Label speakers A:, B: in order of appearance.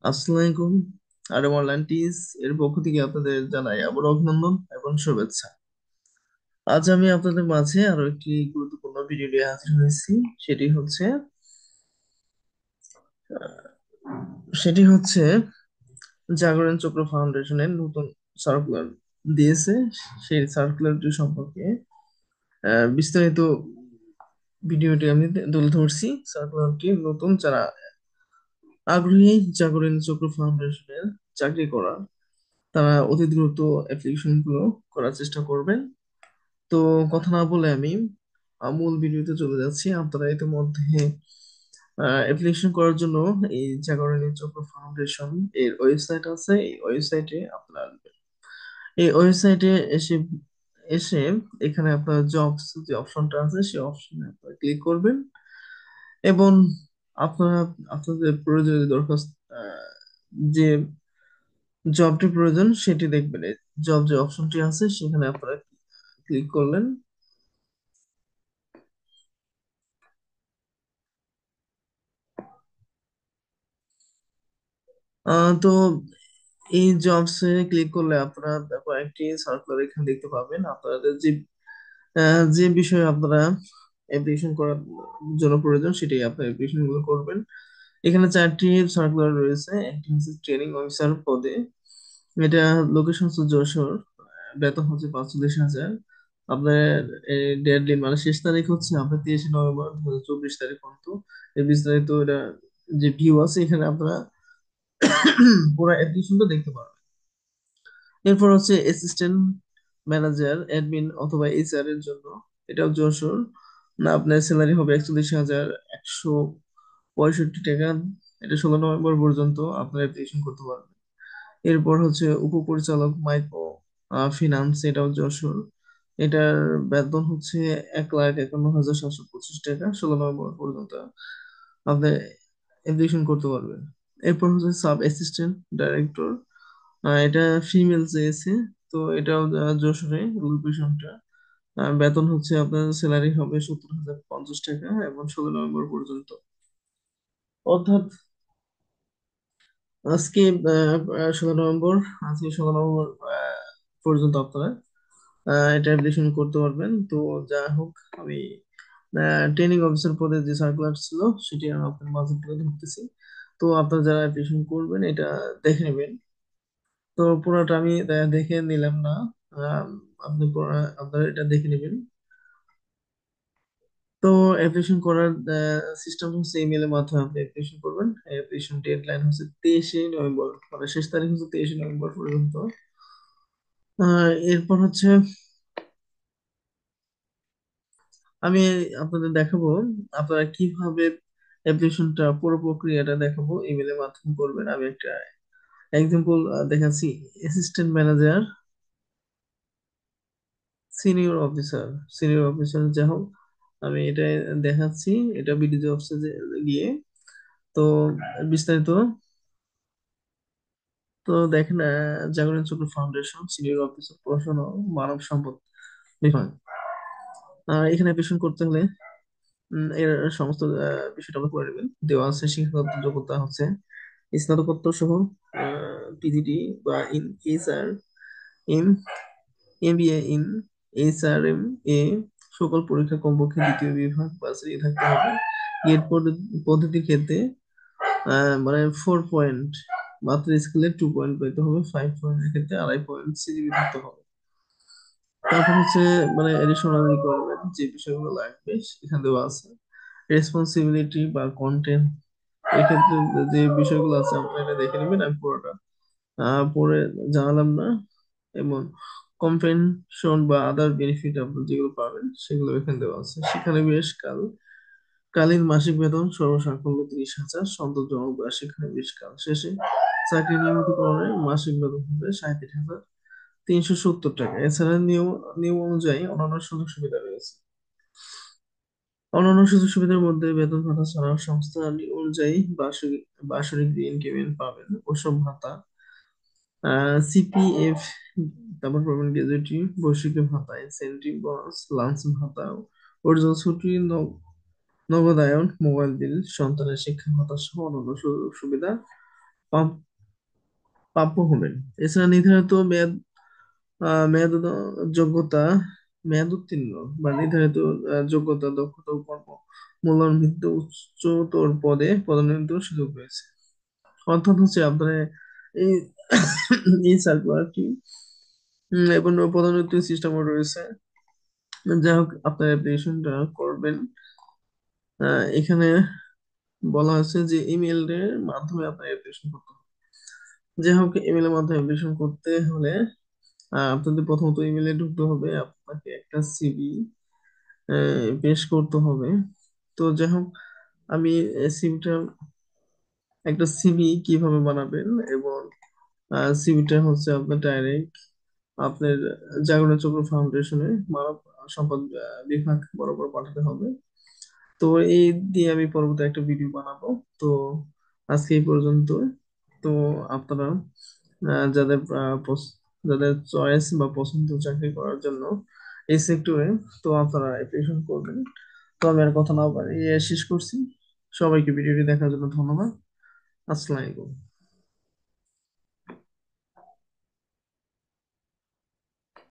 A: আসসালামু আলাইকুম। আরব অনলাইন টিস এর পক্ষ থেকে আপনাদের জানাই আবার অভিনন্দন এবং শুভেচ্ছা। আজ আমি আপনাদের মাঝে আরো একটি গুরুত্বপূর্ণ ভিডিও নিয়ে হাজির হয়েছি। সেটি হচ্ছে সেটি হচ্ছে জাগরণ চক্র ফাউন্ডেশনের নতুন সার্কুলার দিয়েছে। সেই সার্কুলারটি সম্পর্কে বিস্তারিত ভিডিওটি আমি তুলে ধরছি। সার্কুলারটি নতুন যারা আগ্রহী জাগরণ চক্র ফাউন্ডেশনের চাকরি করার, তারা অতি দ্রুত অ্যাপ্লিকেশন গুলো করার চেষ্টা করবেন। তো কথা না বলে আমি মূল ভিডিওতে চলে যাচ্ছি। আপনারা ইতিমধ্যে অ্যাপ্লিকেশন করার জন্য এই জাগরণী চক্র ফাউন্ডেশন এর ওয়েবসাইট আছে, এই ওয়েবসাইটে আপনারা আসবেন। এই ওয়েবসাইটে এসে এসে এখানে আপনার জবস যে অপশনটা আছে সেই অপশনে আপনারা ক্লিক করবেন এবং আপনারা আপনাদের প্রয়োজনীয় দরখাস্ত, যে জবটি প্রয়োজন সেটি দেখবেন। জব যে অপশনটি আছে সেখানে আপনারা ক্লিক করলেন। তো এই জবস এ ক্লিক করলে আপনারা কয়েকটি সার্কুলার এখানে দেখতে পাবেন। আপনাদের যে বিষয়ে আপনারা অ্যাপ্লিকেশন করার জন্য প্রয়োজন সেটাই আপনার অ্যাপ্লিকেশন গুলো করবেন। এখানে চারটি সার্কুলার রয়েছে। একটি হচ্ছে ট্রেনিং অফিসার পদে, এটা লোকেশন হচ্ছে যশোর, বেতন হচ্ছে 45,000। আপনার ডেডলাইন মানে শেষ তারিখ হচ্ছে আপনার 30 নভেম্বর 2024 তারিখ পর্যন্ত। এর বিস্তারিত এটা যে ভিউ আছে এখানে আপনারা পুরো অ্যাপ্লিকেশনটা দেখতে পারবেন। এরপর হচ্ছে অ্যাসিস্ট্যান্ট ম্যানেজার অ্যাডমিন অথবা এইচআর এর জন্য, এটাও যশোর। না, আপনার স্যালারি হবে 41,165 টাকা। এটা 16 নভেম্বর পর্যন্ত আপনার অ্যাপ্লিকেশন করতে পারবেন। এরপর হচ্ছে উপপরিচালক মাইক্রো ফিন্যান্স, এটাও যশোর। এটার বেতন হচ্ছে 1,51,725 টাকা। 16 নভেম্বর পর্যন্ত আপনি অ্যাপ্লিকেশন করতে পারবেন। এরপর হচ্ছে সাব অ্যাসিস্ট্যান্ট ডাইরেক্টর, এটা ফিমেল চেয়েছে। তো এটাও যশোরে লোকেশনটা। বেতন হচ্ছে আপনার স্যালারি হবে 70,050 টাকা এবং 16 নভেম্বর পর্যন্ত। অর্থাৎ আজকে 16 নভেম্বর, আজকে 16 নভেম্বর পর্যন্ত আপনারা এটা অ্যাপ্লিকেশন করতে পারবেন। তো যা হোক, আমি ট্রেনিং অফিসার পদে যে সার্কুলার ছিল সেটি আমি আপনার মাঝে তুলে ধরতেছি। তো আপনারা যারা অ্যাপ্লিকেশন করবেন এটা দেখে নেবেন। তো পুরোটা আমি দেখে নিলাম না। আহ, আপনারা এটা দেখে নেবেন। তো অ্যাপ্লিকেশন করার সিস্টেম হচ্ছে ইমেলের মাধ্যমে আপনি অ্যাপ্লিকেশন করবেন। অ্যাপ্লিকেশন ডেডলাইন হচ্ছে 23 নভেম্বর, মানে শেষ তারিখ হচ্ছে 23 নভেম্বর পর্যন্ত। এরপর হচ্ছে আমি আপনাদের দেখাবো আপনারা কিভাবে অ্যাপ্লিকেশনটা পুরো প্রক্রিয়াটা দেখাবো, ইমেলের মাধ্যমে করবেন। আমি একটা এক্সাম্পল দেখাচ্ছি। Assistant manager, senior officer, senior officer যা হোক, আমি এটা দেখাচ্ছি। এটা বিডিজি অফিসে গিয়ে, তো বিস্তারিত তো দেখেন, জাগরণ চক্র ফাউন্ডেশন সিনিয়র অফিসার প্রশাসন ও মানব সম্পদ বিভাগ। এখানে অ্যাপ্লিকেশন করতে হলে এর সমস্ত বিষয়টা আমরা করে নেবেন। দেওয়া আছে শিক্ষাগত যোগ্যতা হচ্ছে স্নাতকোত্তর সহ পিজিডি বা in HR M, MBA in HRM এ, সকল পরীক্ষা কমপক্ষে দ্বিতীয় বিভাগ বা শ্রেণী থাকতে হবে। গেট পদ্ধতির ক্ষেত্রে মানে 4 পয়েন্ট, মাত্র স্কেলে 2 পয়েন্ট পেতে হবে। 5 পয়েন্টের ক্ষেত্রে 2.5 পয়েন্ট সিজিপি থাকতে হবে। তারপর হচ্ছে মানে এডিশনাল রিকোয়ারমেন্ট যে বিষয়গুলো লাগবে এখানে দেওয়া আছে। রেসপন্সিবিলিটি বা কন্টেন্ট, এক্ষেত্রে যে বিষয়গুলো আছে আপনারা এটা দেখে নেবেন। আমি পুরোটা পড়ে জানালাম না। এবং কম্পেনশন বা আদার বেনিফিট আপনার যেগুলো পাবেন সেগুলো এখানে দেওয়া আছে। শিক্ষানবিশ কালীন মাসিক বেতন সর্বসাকুল্য 30,000, সন্তোষজনক বা শিক্ষানবিশ কাল শেষে চাকরি নিয়মিতকরণে মাসিক বেতন হবে 37,370 টাকা। এছাড়া নিয়ম নিয়ম অনুযায়ী অন্যান্য সুযোগ সুবিধা রয়েছে। অন্যান্য সুযোগ সুবিধার মধ্যে বেতন ভাতা ছাড়াও সংস্থা অনুযায়ী বার্ষিক বার্ষিক ইনক্রিমেন্ট পাবেন, ওসব ভাতা, সিপিএফ, তারপর পাবেন গ্র্যাজুইটি, বৈষয়িক ভাতা, ইনসেনটিভ বোনাস, লাঞ্চ ভাতা, অর্জন ছুটি, নগদায়ন, মোবাইল বিল, সন্তানের শিক্ষা ভাতা সহ অন্যান্য সুযোগ সুবিধা প্রাপ- প্রাপ্য হবেন। এছাড়া নির্ধারিত মেয়াদ যোগ্যতা, মেয়াদ উত্তীর্ণ বা নির্ধারিত যোগ্যতা, দক্ষতা ও কর্ম মূল্যায়ন ভিত্তিতে উচ্চতর পদে পদোন্নতির সুযোগ রয়েছে। অর্থাৎ হচ্ছে আপনার এই এই সার্কুলারটি এবং পদোন্নতির সিস্টেম রয়েছে। যাই হোক, আপনার অ্যাপ্লিকেশনটা করবেন। এখানে বলা হয়েছে যে ইমেল এর মাধ্যমে আপনার অ্যাপ্লিকেশন করতে হবে। যাই হোক, ইমেল এর মাধ্যমে অ্যাপ্লিকেশন করতে হলে আপনাদের প্রথমত ইমেলে ঢুকতে হবে, আপনাকে একটা সিভি পেশ করতে হবে। তো যাই হোক, আমি সিভিটা, একটা সিভি কিভাবে বানাবেন এবং সিভিটা হচ্ছে আপনার ডাইরেক্ট আপনার জাগরণ চক্র ফাউন্ডেশনে মানব সম্পদ বিভাগ বরাবর পাঠাতে হবে। তো এই দিয়ে আমি পরবর্তী একটা ভিডিও বানাবো। তো আজকে এই পর্যন্ত। তো আপনারা যাদের যাদের চয়েস বা পছন্দ চাকরি করার জন্য এই সেক্টরে, তো আপনারা অ্যাপ্লিকেশন করবেন। তো আমি আর কথা না বাড়িয়ে শেষ করছি। সবাইকে ভিডিওটি দেখার জন্য ধন্যবাদ। আসসালামু আলাইকুম।